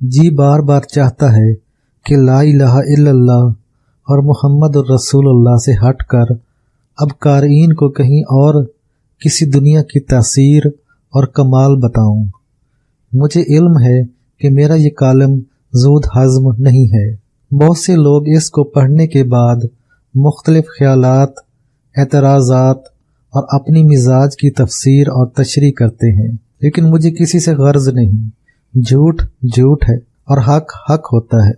जी बार बार चाहता है कि ला इलाहा इल्लल्लाह और मुहम्मद रसूलुल्लाह से हटकर अब क़ारीन को कहीं और किसी दुनिया की तासीर और कमाल बताऊं। मुझे इल्म है कि मेरा ये कालम ज़ूद हज़्म नहीं है। बहुत से लोग इसको पढ़ने के बाद मुख्तलिफ ख्यालात, एतराज़ात और अपनी मिजाज की तफसीर और तशरीह करते हैं, लेकिन मुझे किसी से गर्ज नहीं। झूठ झूठ है और हक हक होता है,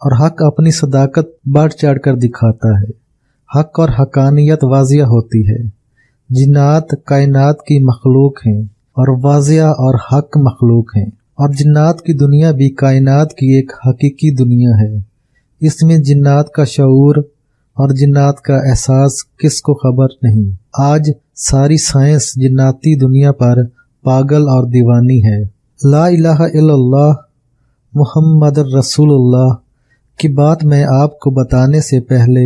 और हक अपनी सदाकत बढ़ चढ़ कर दिखाता है। हक और हकानियत वाजिया होती है। जिन्नात कायनात की मखलूक हैं और वाजिया और हक मखलूक हैं, और जिन्नात की दुनिया भी कायनात की एक हकीकी दुनिया है। इसमें जिन्नात का शऊर और जिन्नात का एहसास किसको खबर नहीं। आज सारी साइंस जिन्नाती दुनिया पर पागल और दीवानी है। ला इलाहा इल्लल्लाह मुहम्मद रसूलुल्लाह की बात मैं आपको बताने से पहले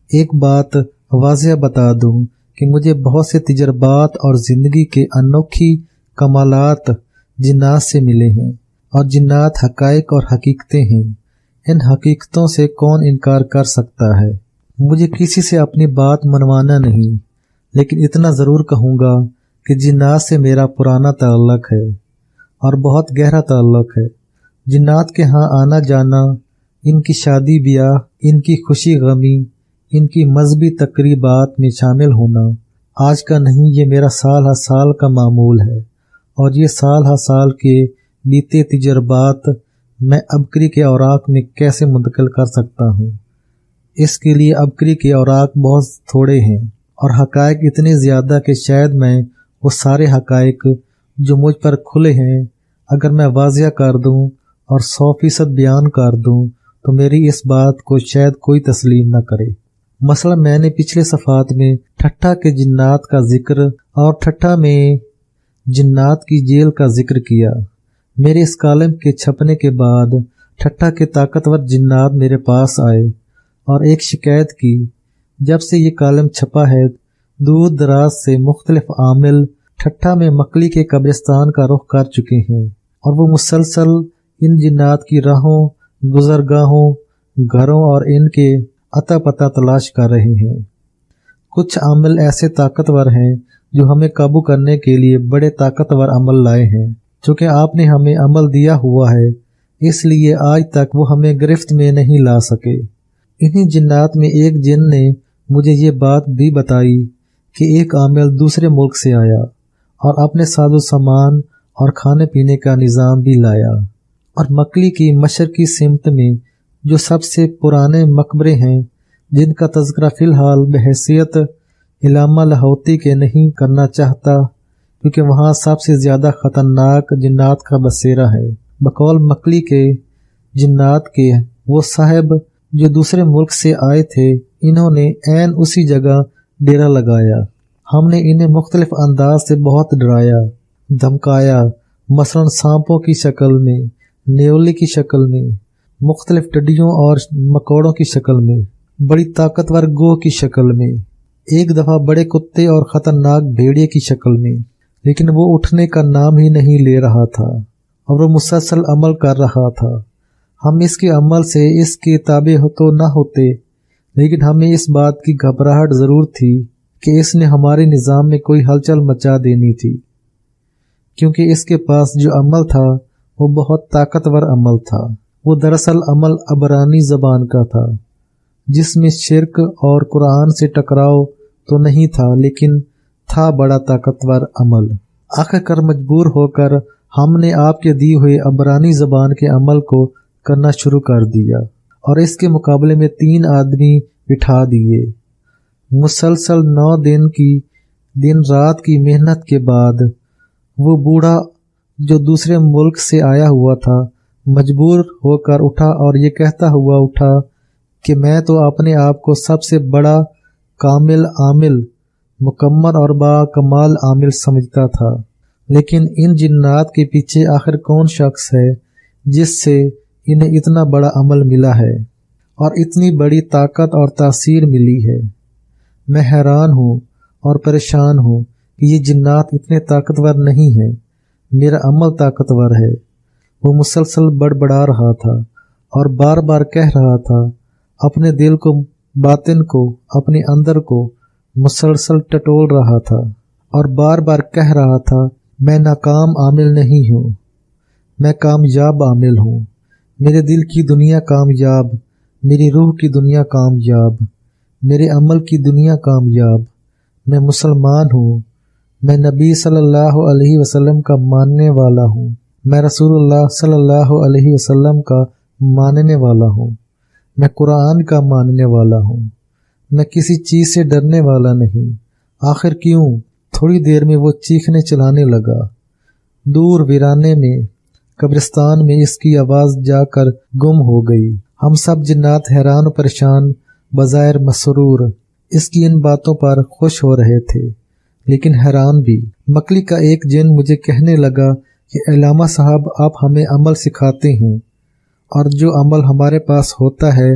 एक बात वाज़िह बता दूं कि मुझे बहुत से तजर्बात और ज़िंदगी के अनोखी कमालात जिन्नात से मिले हैं, और जिन्नात हकाइक और हकीकतें हैं। इन हकीकतों से कौन इनकार कर सकता है। मुझे किसी से अपनी बात मनवाना नहीं, लेकिन इतना ज़रूर कहूँगा कि जिन्नात से मेरा पुराना ताल्लुक़ है और बहुत गहरा ताल्लुक़ है। जिन्नात के यहाँ आना जाना, इनकी शादी ब्याह, इनकी खुशी गमी, इनकी मजहबी तकरीबात में शामिल होना आज का नहीं, ये मेरा साल हर साल का मामूल है। और ये साल हर साल के बीते तजर्बात मैं अबकरी के औराक में कैसे मुंतकिल कर सकता हूँ। इसके लिए अबकरी के औराक बहुत थोड़े हैं और हकायक इतने ज़्यादा कि शायद मैं वो सारे हकायक जो मुझ पर खुले हैं अगर मैं वाज़िह कर दूँ और 100% बयान कर दूँ तो मेरी इस बात को शायद कोई तस्लीम न करे। मसला मैंने पिछले सफ़ात में ठट्ठा के जिन्नात का जिक्र और ठट्ठा में जिन्नात की जेल का जिक्र किया। मेरे इस कालम के छपने के बाद ठट्ठा के ताकतवर जिन्नात मेरे पास आए और एक शिकायत की। जब से ये कालम छपा है, दूर दराज से मुख्तलिफ आमिल ठट्ठा में मकली के कब्रिस्तान का रुख कर चुके हैं, और वो मुसलसल इन जिन्नात की राहों, गुजरगाहों, घरों और इनके अता पता तलाश कर रहे हैं। कुछ आमिल ऐसे ताकतवर हैं जो हमें काबू करने के लिए बड़े ताकतवर अमल लाए हैं। चूँकि आपने हमें अमल दिया हुआ है, इसलिए आज तक वो हमें गिरफ्त में नहीं ला सके। इन्हीं जिन्नात में एक जिन ने मुझे ये बात भी बताई कि एक आमिल दूसरे मुल्क से आया और अपने साजो सामान और खाने पीने का निज़ाम भी लाया, और मकली की मशरकी सिमत में जो सबसे पुराने मकबरे हैं, जिनका तज़किरा फ़िलहाल बहैसियत इलामा लाहौती के नहीं करना चाहता, क्योंकि वहाँ सबसे ज़्यादा ख़तरनाक जिन्नात का बसेरा है। बकौल मकली के जिन्नात के वो साहब जो दूसरे मुल्क से आए थे, इन्होंने ऐन उसी जगह डेरा लगाया। हमने इन्हें मुख्तलिफ अंदाज से बहुत डराया, धमकाया, मसलन सांपों की शक्ल में, न्योली की शक्ल में, मुख्तलिफ टिड्डियों और मकोड़ों की शक्ल में, बड़ी ताकतवर गोह की शक्ल में, एक दफ़ा बड़े कुत्ते और ख़तरनाक भेड़िए की शक्ल में। लेकिन वो उठने का नाम ही नहीं ले रहा था और वो मुसलसल अमल कर रहा था। हम इसके अमल से इसके ताबे तो न होते, लेकिन हमें इस बात की घबराहट ज़रूर थी कि इसने हमारे निज़ाम में कोई हलचल मचा देनी थी, क्योंकि इसके पास जो अमल था वो बहुत ताकतवर अमल था। वो दरअसल अमल अबरानी ज़बान का था, जिसमें शिरक और कुरान से टकराव तो नहीं था, लेकिन था बड़ा ताकतवर अमल। आखिरकार मजबूर होकर हमने आपके दिए हुए अबरानी ज़बान के अमल को करना शुरू कर दिया, और इसके मुकाबले में 3 आदमी बिठा दिए। मुसलसल 9 दिन की दिन रात की मेहनत के बाद वो बूढ़ा जो दूसरे मुल्क से आया हुआ था मजबूर होकर उठा और ये कहता हुआ उठा कि मैं तो अपने आप को सबसे बड़ा कामिल आमिल, मुकम्मल और बाकमाल आमिल समझता था। लेकिन इन जिन्नात के पीछे आखिर कौन शख्स है जिससे इन्हें इतना बड़ा अमल मिला है और इतनी बड़ी ताकत और तासीर मिली है। मैं हैरान हूँ और परेशान हूँ कि ये जिन्नात इतने ताकतवर नहीं है। मेरा अमल ताकतवर है। وہ مسلسل بڑبڑا رہا تھا اور بار بار کہہ رہا تھا، اپنے دل کو، باطن کو، اپنے اندر کو مسلسل ٹٹول رہا تھا اور بار بار کہہ رہا تھا، میں ناکام عامل نہیں ہوں، میں کامیاب عامل ہوں، میرے دل کی دنیا کامیاب، میری روح کی دنیا کامیاب، میرے عمل کی دنیا کامیاب، میں مسلمان ہوں، میں نبی صلی اللہ علیہ وسلم کا ماننے والا ہوں، میں رسول اللہ صلی اللہ علیہ وسلم کا ماننے والا ہوں، میں قرآن کا ماننے والا ہوں، میں کسی چیز سے ڈرنے والا نہیں۔ آخر کیوں؟ تھوڑی دیر میں وہ چیخنے چلانے لگا۔ دور ویرانے میں، قبرستان میں اس کی آواز جا کر گم ہو گئی۔ ہم سب جنات حیران و پریشان، بظاہر مسرور، اس کی ان باتوں پر خوش ہو رہے تھے، لیکن حیران بھی۔ مکلی کا ایک جن مجھے کہنے لگا کہ علامہ صاحب، آپ ہمیں عمل سکھاتے ہیں، اور جو عمل ہمارے پاس ہوتا ہے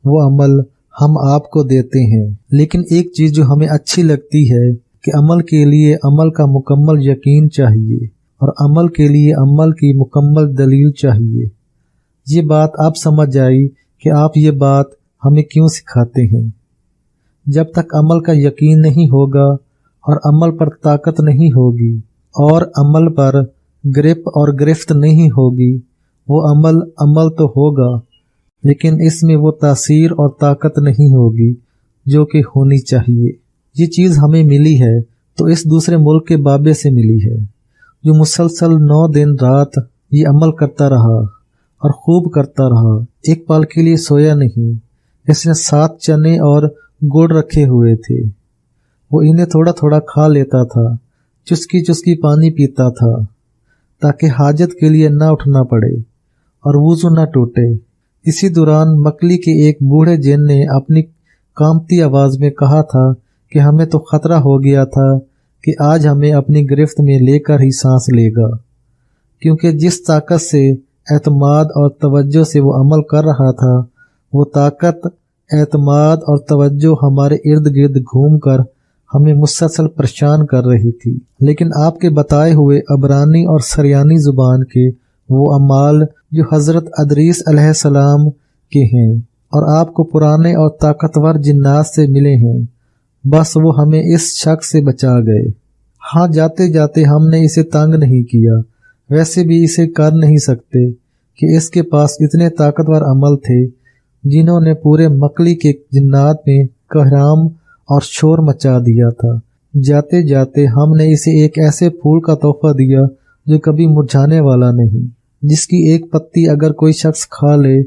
وہ عمل ہم آپ کو دیتے ہیں، لیکن ایک چیز جو ہمیں اچھی لگتی ہے کہ عمل کے لیے عمل کا مکمل یقین چاہیے، اور عمل کے لیے عمل کی مکمل دلیل چاہیے۔ یہ بات اب سمجھ آئی کہ آپ یہ بات ہمیں کیوں سکھاتے ہیں۔ جب تک عمل کا یقین نہیں ہوگا اور عمل پر طاقت نہیں ہوگی اور عمل پر گرپ اور گرفت نہیں ہوگی، وہ عمل تو ہوگا، لیکن اس میں وہ تاثیر اور طاقت نہیں ہوگی جو کہ ہونی چاہیے۔ یہ چیز ہمیں ملی ہے تو اس دوسرے ملک کے بابے سے ملی ہے، جو مسلسل 9 دن رات یہ عمل کرتا رہا اور خوب کرتا رہا، ایک پل کے لیے سویا نہیں۔ اس نے 7 چنے اور گڑ رکھے ہوئے تھے، وہ انہیں تھوڑا تھوڑا کھا لیتا تھا، چسکی چسکی پانی پیتا تھا تاکہ حاجت کے لیے نہ اٹھنا پڑے اور وضو نہ ٹوٹے۔ اسی دوران مکلی کے ایک بوڑھے جن نے اپنی کامتی آواز میں کہا تھا کہ ہمیں تو خطرہ ہو گیا تھا کہ آج ہمیں اپنی گرفت میں لے کر ہی سانس لے گا، کیونکہ جس طاقت سے، اعتماد اور توجہ سے وہ عمل کر رہا تھا، وہ طاقت، اعتماد اور توجہ ہمارے ارد گرد گھوم کر ہمیں مسلسل پریشان کر رہی تھی۔ لیکن آپ کے بتائے ہوئے عبرانی اور سریانی زبان کے وہ اعمال جو حضرت ادریس علیہ السلام کے ہیں اور آپ کو پرانے اور طاقتور جنات سے ملے ہیں، بس وہ ہمیں اس شک سے بچا گئے۔ ہاں، جاتے جاتے ہم نے اسے تنگ نہیں کیا، ویسے بھی اسے کر نہیں سکتے کہ اس کے پاس اتنے طاقتور عمل تھے جنہوں نے پورے مکلی کے جنات میں کوہرام اور شور مچا دیا تھا۔ جاتے جاتے ہم نے اسے ایک ایسے پھول کا تحفہ دیا جو کبھی مرجھانے والا نہیں، جس کی ایک پتی اگر کوئی شخص کھا لے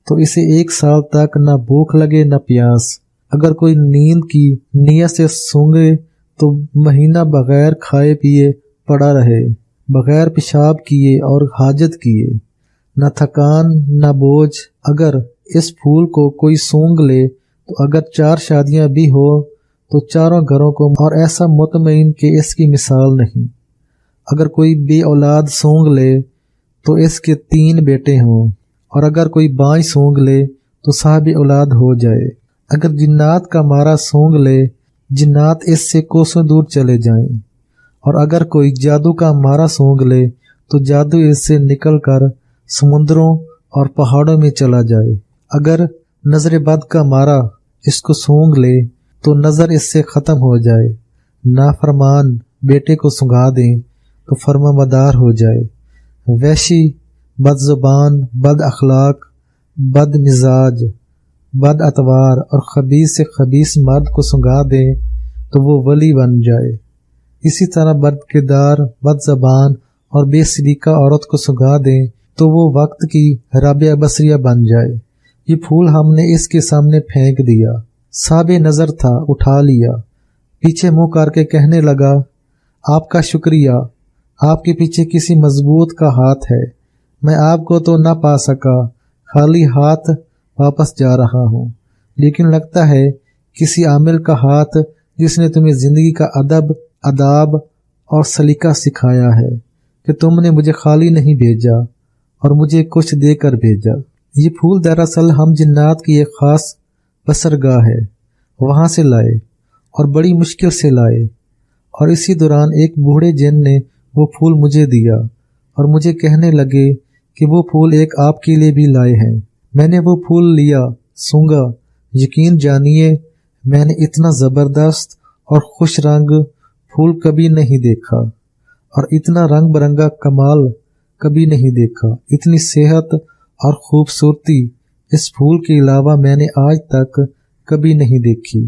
تو اسے 1 سال تک نہ بھوک لگے نہ پیاس۔ اگر کوئی نیند کی نیت سے سونگے تو مہینہ بغیر کھائے پیے پڑا رہے، بغیر پیشاب کیے اور حاجت کیے، نہ تھکان نہ بوجھ۔ اگر اس پھول کو کوئی سونگ لے تو اگر 4 شادیاں بھی ہو تو چاروں گھروں کو، اور ایسا مطمئن کہ اس کی مثال نہیں۔ اگر کوئی بے اولاد سونگ لے تو اس کے 3 بیٹے ہوں، اور اگر کوئی بانج سونگ لے تو صاحب اولاد ہو جائے۔ اگر جنات کا مارا سونگ لے، جنات اس سے کوسوں دور چلے جائیں، اور اگر کوئی جادو کا مارا سونگ لے تو جادو اس سے نکل کر سمندروں اور پہاڑوں میں چلا جائے۔ اگر نظر بد کا مارا اس کو سونگ لے تو نظر اس سے ختم ہو جائے۔ نافرمان بیٹے کو سنگھا دیں تو فرما مدار ہو جائے۔ وحشی، بد زبان، بد اخلاق، بد مزاج، بد اتوار اور خبیث سے خبیث مرد کو سنگھا دیں تو وہ ولی بن جائے۔ اسی طرح بد کردار، بد زبان اور بے سلیقہ عورت کو سنگھا دیں تو وہ وقت کی رابعہ بصریہ بن جائے۔ یہ پھول ہم نے اس کے سامنے پھینک دیا، صاحب نظر تھا، اٹھا لیا، پیچھے منہ کر کے کہنے لگا، آپ کا شکریہ، آپ کے پیچھے کسی مضبوط کا ہاتھ ہے، میں آپ کو تو نہ پا سکا، خالی ہاتھ واپس جا رہا ہوں، لیکن لگتا ہے کسی عامل کا ہاتھ جس نے تمہیں زندگی کا ادب، آداب اور سلیقہ سکھایا ہے کہ تم نے مجھے خالی نہیں بھیجا اور مجھے کچھ دے کر بھیجا۔ یہ پھول دراصل ہم جنات کی ایک خاص بسرگاہ ہے، وہاں سے لائے اور بڑی مشکل سے لائے، اور اسی دوران ایک بوڑھے جن نے وہ پھول مجھے دیا اور مجھے کہنے لگے कि वो फूल एक आपके लिए भी लाए हैं। मैंने वो फूल लिया, सूंघा। यकीन जानिए मैंने इतना ज़बरदस्त और खुश रंग फूल कभी नहीं देखा और इतना रंग बिरंगा कमाल कभी नहीं देखा। इतनी सेहत और खूबसूरती इस फूल के अलावा मैंने आज तक कभी नहीं देखी।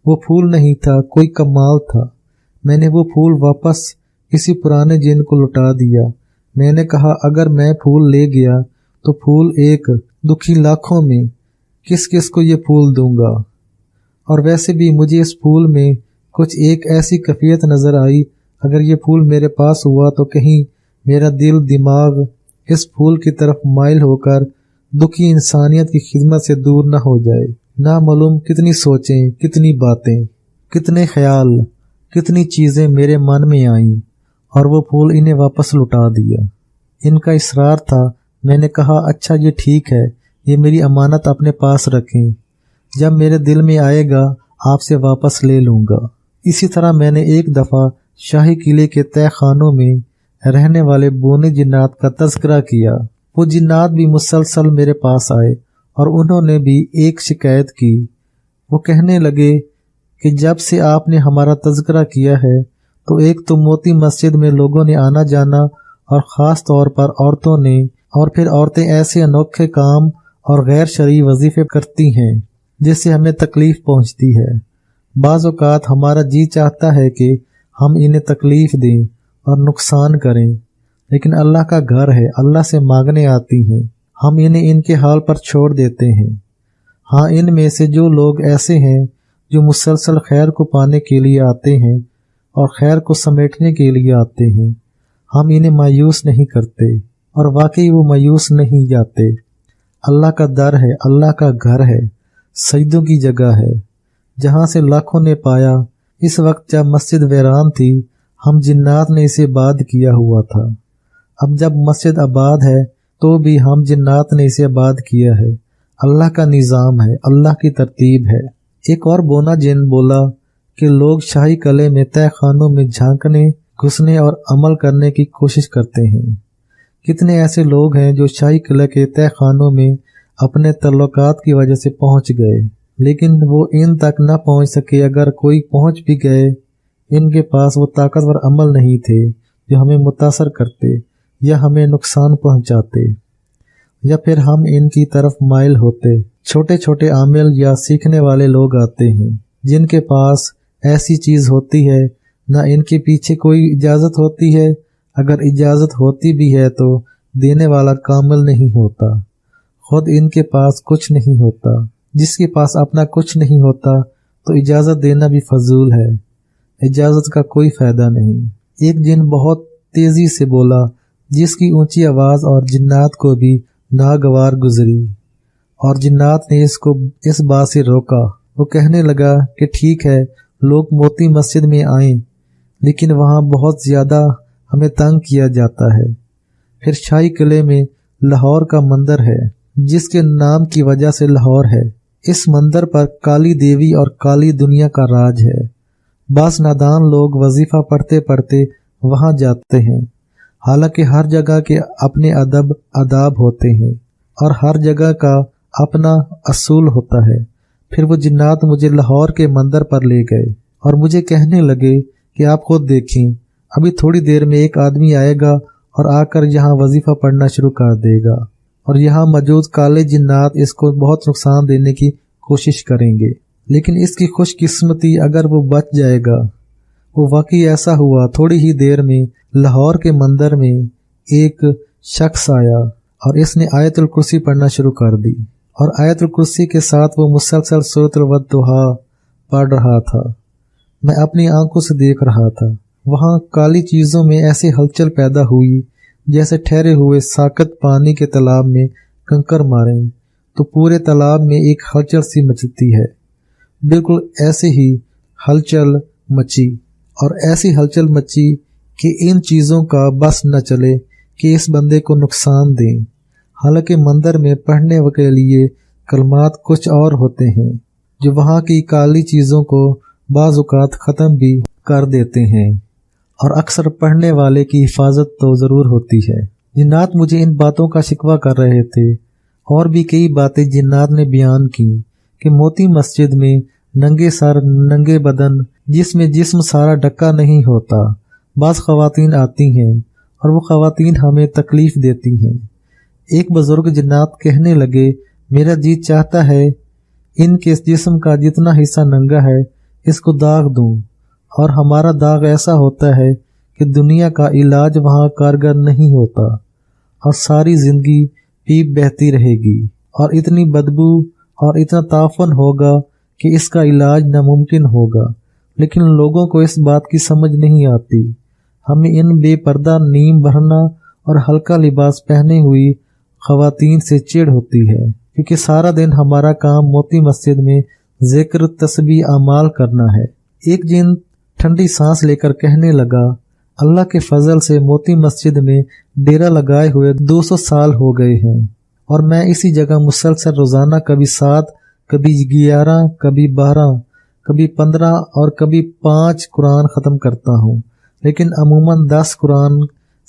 वो फूल नहीं था, कोई कमाल था। मैंने वो फूल वापस किसी पुराने जिन को लौटा दिया। मैंने कहा अगर मैं फूल ले गया तो फूल एक दुखी लाखों में किस किस को ये फूल दूंगा। और वैसे भी मुझे इस फूल में कुछ एक ऐसी कैफियत नज़र आई, अगर ये फूल मेरे पास हुआ तो कहीं मेरा दिल दिमाग इस फूल की तरफ माइल होकर दुखी इंसानियत की खिदमत से दूर न हो जाए। ना मालूम कितनी सोचें, कितनी बातें, कितने ख्याल, कितनी चीज़ें मेरे मन में आईं और वो फूल इन्हें वापस लौटा दिया। इनका इसरार था। मैंने कहा अच्छा ये ठीक है, ये मेरी अमानत अपने पास रखें, जब मेरे दिल में आएगा आपसे वापस ले लूँगा। इसी तरह मैंने एक दफ़ा शाही किले के तय खानों में रहने वाले बोने जिन्नात का तज़किरा किया। वो जिन्नात भी मुसलसल मेरे पास आए और उन्होंने भी एक शिकायत की। वो कहने लगे कि जब से आपने हमारा तज़किरा किया है तो एक तो मोती मस्जिद में लोगों ने आना जाना और ख़ास तौर पर औरतों ने, और फिर औरतें ऐसे अनोखे काम और गैर शरई वजीफ़े करती हैं जिससे हमें तकलीफ़ पहुँचती है। बाज़ औक़ात हमारा जी चाहता है कि हम इन्हें तकलीफ़ दें और नुकसान करें, लेकिन अल्लाह का घर है, अल्लाह से मांगने आती हैं, हम इन्हें इनके हाल पर छोड़ देते हैं। हाँ, इनमें से जो लोग ऐसे हैं जो मुसलसल खैर को पाने के लिए आते हैं और खैर को समेटने के लिए आते हैं, हम इन्हें मायूस नहीं करते और वाकई वो मायूस नहीं जाते। अल्लाह का दर है, अल्लाह का घर है, सजदों की जगह है, जहाँ से लाखों ने पाया। इस वक्त जब मस्जिद वीरान थी, हम जिन्नात ने इसे आबाद किया हुआ था। अब जब मस्जिद आबाद है तो भी हम जिन्नात ने इसे आबाद किया है। अल्लाह का निज़ाम है, अल्लाह की तरतीब है। एक और बोना जिन बोला कि लोग शाही किले में तय खानों में झांकने, घुसने और अमल करने की कोशिश करते हैं। कितने ऐसे लोग हैं जो शाही किले के तय खानों में अपने तल्लुकात की वजह से पहुंच गए, लेकिन वो इन तक न पहुंच सके। अगर कोई पहुंच भी गए, इनके पास वो ताकतवर अमल नहीं थे जो हमें मुतासर करते या हमें नुकसान पहुंचाते, या फिर हम इनकी तरफ माइल होते। छोटे छोटे आमिल या सीखने वाले लोग आते हैं जिनके पास ऐसी चीज़ होती है, ना इनके पीछे कोई इजाज़त होती है। अगर इजाज़त होती भी है तो देने वाला कामिल नहीं होता। खुद इनके पास कुछ नहीं होता। जिसके पास अपना कुछ नहीं होता तो इजाज़त देना भी फजूल है, इजाज़त का कोई फ़ायदा नहीं। एक जिन बहुत तेज़ी से बोला जिसकी ऊंची आवाज़ और जिन्नात को भी नागवार गुजरी, और जिन्नात ने इसको इस बात से रोका। वो कहने लगा कि ठीक है, लोग मोती मस्जिद में आएं, लेकिन वहाँ बहुत ज़्यादा हमें तंग किया जाता है। फिर शाही किले में लाहौर का मंदिर है जिसके नाम की वजह से लाहौर है। इस मंदिर पर काली देवी और काली दुनिया का राज है। बास नादान लोग वजीफा पढ़ते पढ़ते वहाँ जाते हैं, हालांकि हर जगह के अपने अदब आदाब होते हैं और हर जगह का अपना असूल होता है। फिर वो जिन्नात मुझे लाहौर के मंदिर पर ले गए और मुझे कहने लगे कि आप खुद देखें, अभी थोड़ी देर में एक आदमी आएगा और आकर यहाँ वजीफा पढ़ना शुरू कर देगा और यहाँ मौजूद काले जिन्नात इसको बहुत नुकसान देने की कोशिश करेंगे, लेकिन इसकी खुशकिस्मती अगर वो बच जाएगा। वो वाकई ऐसा हुआ। थोड़ी ही देर में लाहौर के मंदिर में एक शख्स आया और इसने आयतुल कुर्सी पढ़ना शुरू कर दी और आयतुल कुर्सी के साथ वो मुसलसल सूरतुल वद्दुहा पढ़ रहा था। मैं अपनी आंखों से देख रहा था। वहाँ काली चीज़ों में ऐसी हलचल पैदा हुई जैसे ठहरे हुए साकत पानी के तालाब में कंकर मारें तो पूरे तालाब में एक हलचल सी मचती है। बिल्कुल ऐसे ही हलचल मची और ऐसी हलचल मची कि इन चीज़ों का बस न चले कि इस बंदे को नुकसान दें। हालांकि मंदिर में पढ़ने के लिए कलमात कुछ और होते हैं जो वहाँ की काली चीज़ों को बाज़ औक़ात ख़त्म भी कर देते हैं, और अक्सर पढ़ने वाले की हिफाजत तो ज़रूर होती है। जिन्नात मुझे इन बातों का शिकवा कर रहे थे। और भी कई बातें जिन्नात ने बयान की कि मोती मस्जिद में नंगे सर नंगे बदन जिसमें जिस्म सारा ढका नहीं होता, बाज़ ख़वातीन आती हैं और वो ख़वातीन हमें तकलीफ़ देती हैं। एक बुजुर्ग जिन्नात कहने लगे, मेरा जी चाहता है इनके जिस्म का जितना हिस्सा नंगा है इसको दाग दूं, और हमारा दाग ऐसा होता है कि दुनिया का इलाज वहाँ कारगर नहीं होता और सारी जिंदगी पीप बहती रहेगी और इतनी बदबू और इतना ताफन होगा कि इसका इलाज नामुमकिन होगा। लेकिन लोगों को इस बात की समझ नहीं आती। हमें इन बेपर्दा नीम भरना और हल्का लिबास पहने हुई ख़वातीन से चिढ़ होती है, क्योंकि सारा दिन हमारा काम मोती मस्जिद में जिक्र तस्बीह अमाल करना है। एक जिन ठंडी सांस लेकर कहने लगा, अल्लाह के फजल से मोती मस्जिद में डेरा लगाए हुए 200 साल हो गए हैं और मैं इसी जगह मुसलसल रोजाना कभी 7, कभी 11, कभी 12, कभी 15 और कभी 5 कुरान ख़त्म करता हूँ, लेकिन अमूमन 10 कुरान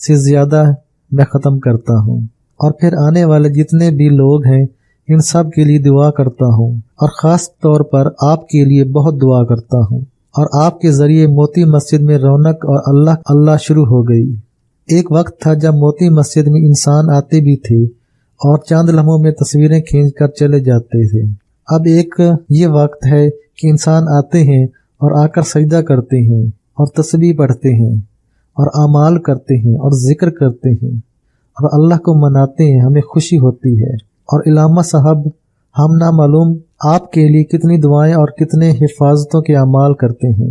से ज़्यादा मैं ख़त्म करता हूँ। और फिर आने वाले जितने भी लोग हैं इन सब के लिए दुआ करता हूँ और ख़ास तौर पर आपके लिए बहुत दुआ करता हूँ, और आपके ज़रिए मोती मस्जिद में रौनक और अल्लाह अल्लाह शुरू हो गई। एक वक्त था जब मोती मस्जिद में इंसान आते भी थे और चंद लम्हों में तस्वीरें खींचकर चले जाते थे। अब एक ये वक्त है कि इंसान आते हैं और आकर सजदा करते हैं और तस्बीह पढ़ते हैं और अमाल करते हैं और जिक्र करते हैं और अल्लाह को मनाते हैं। हमें खुशी होती है। और इलामा साहब, हम ना मालूम आपके लिए कितनी दुआएं और कितने हिफाजतों के अमाल करते हैं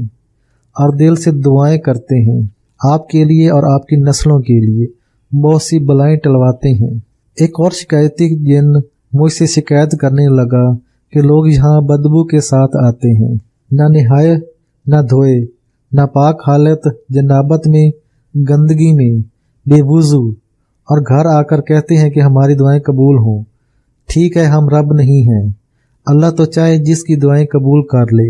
और दिल से दुआएं करते हैं आपके लिए और आपकी नस्लों के लिए। बहुत सी बलाएं टलवाते हैं। एक और शिकायती जिन मुझसे शिकायत करने लगा कि लोग यहाँ बदबू के साथ आते हैं, ना नहाए ना धोए, ना पाक हालत, जनाबत में, गंदगी में, बेवुजू, और घर आकर कहते हैं कि हमारी दुआएं कबूल हों। ठीक है, हम रब नहीं हैं। अल्लाह तो चाहे जिसकी दुआएं कबूल कर ले,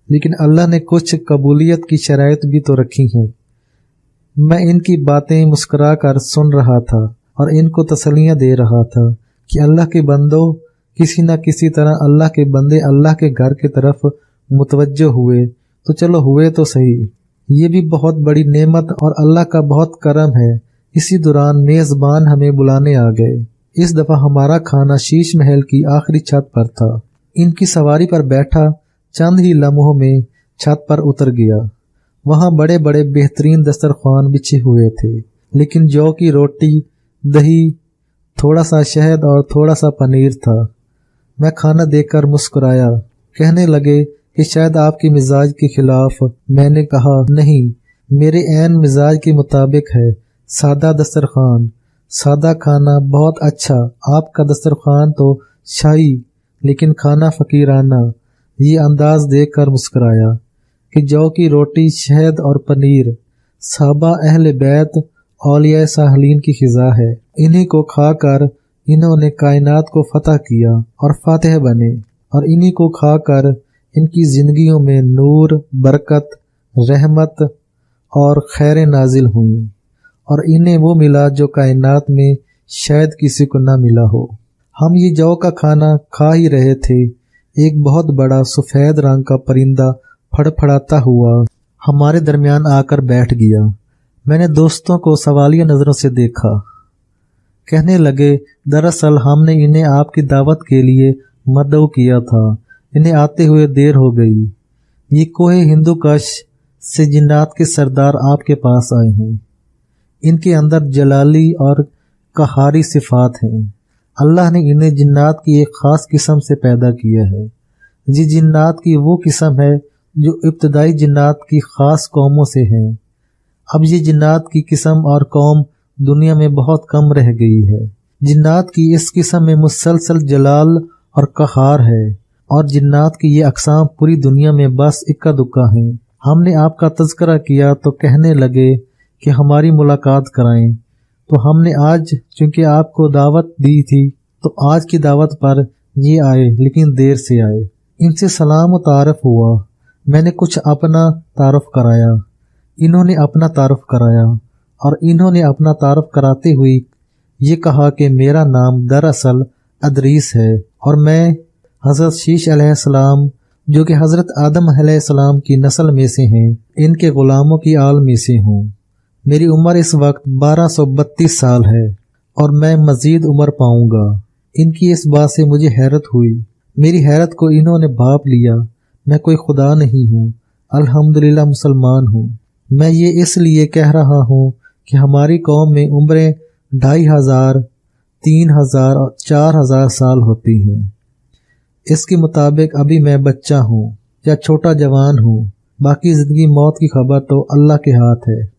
लेकिन अल्लाह ने कुछ कबूलियत की शराइत भी तो रखी हैं। मैं इनकी बातें मुस्कुरा कर सुन रहा था और इनको तसल्लियां दे रहा था कि अल्लाह के बंदो, किसी न किसी तरह अल्लाह के बंदे अल्लाह के घर की तरफ मुतवज्जो हुए तो चलो हुए तो सही। ये भी बहुत बड़ी नेमत और अल्लाह का बहुत करम है। इसी दौरान मेज़बान हमें बुलाने आ गए। इस दफ़ा हमारा खाना शीश महल की आखिरी छत पर था। इनकी सवारी पर बैठा चंद ही लम्हों में छत पर उतर गया। वहाँ बड़े बड़े बेहतरीन दस्तरखान बिछे हुए थे, लेकिन जौ की रोटी, दही, थोड़ा सा शहद और थोड़ा सा पनीर था। मैं खाना देखकर मुस्कुराया। कहने लगे कि शायद आपके मिजाज के खिलाफ। मैंने कहा, नहीं, मेरे ऐन मिजाज के मुताबिक है। सादा दस्तरखान, सादा खाना बहुत अच्छा। आपका दस्तरखान तो शाही, लेकिन खाना फकीराना। ये अंदाज देखकर मुस्कुराया कि जौ की रोटी, शहद और पनीर साहबा अहले बैत औलिया साहलीन की खिज़ा है। इन्हीं को खाकर इन्होंने कायनात को फतह किया और फातिह बने, और इन्हीं को खाकर इनकी जिंदगियों में नूर, बरकत, रहमत और खैर नाजिल हुई, और इन्हें वो मिला जो कायनात में शायद किसी को ना मिला हो। हम ये जौ का खाना खा ही रहे थे, एक बहुत बड़ा सफ़ेद रंग का परिंदा फड़फड़ाता हुआ हमारे दरमियान आकर बैठ गया। मैंने दोस्तों को सवालिया नज़रों से देखा। कहने लगे, दरअसल हमने इन्हें आपकी दावत के लिए मदऊ किया था। इन्हें आते हुए देर हो गई। ये कोहे हिंदू कश से जिन्नात के सरदार आपके पास आए हैं। इनके अंदर जलाली और कहारी सिफात हैं। अल्लाह ने इन्हें जिन्नात की एक ख़ास किस्म से पैदा किया है। ये जिन्नात की वो किस्म है जो इब्तदाई जिन्नात की ख़ास कौमों से हैं। अब ये जिन्नात की किस्म और कौम दुनिया में बहुत कम रह गई है। जिन्नात की इस किस्म में मुसलसल जलाल और कहार है, और जिन्नात की ये अक़साम पूरी दुनिया में बस इक्का दुक्का हैं। हमने आपका तज़किरा किया तो कहने लगे कि हमारी मुलाकात कराएं, तो हमने आज चूँकि आपको दावत दी थी तो आज की दावत पर ये आए, लेकिन देर से आए। इनसे सलाम व तारफ़ हुआ। मैंने कुछ अपना तारफ़ कराया, इन्होंने अपना तारफ़ कराया, और इन्होंने अपना तारफ़ कराते हुए یہ کہا کہ میرا نام دراصل ادریس ہے اور میں حضرت شیش علیہ السلام جو کہ حضرت آدم علیہ السلام کی نسل میں سے ہیں ان کے غلاموں کی آل میں سے ہوں۔ میری عمر اس وقت 1232 سال ہے اور میں مزید عمر پاؤں گا۔ ان کی اس بات سے مجھے حیرت ہوئی۔ میری حیرت کو انہوں نے بھاپ لیا۔ میں کوئی خدا نہیں ہوں، الحمدللہ مسلمان ہوں۔ میں یہ اس لیے کہہ رہا ہوں کہ ہماری قوم میں عمریں 2500، 3000 اور 4000 سال ہوتی ہیں۔ اس کے مطابق ابھی میں بچہ ہوں یا چھوٹا جوان ہوں، باقی زندگی موت کی خبر تو اللہ کے ہاتھ ہے۔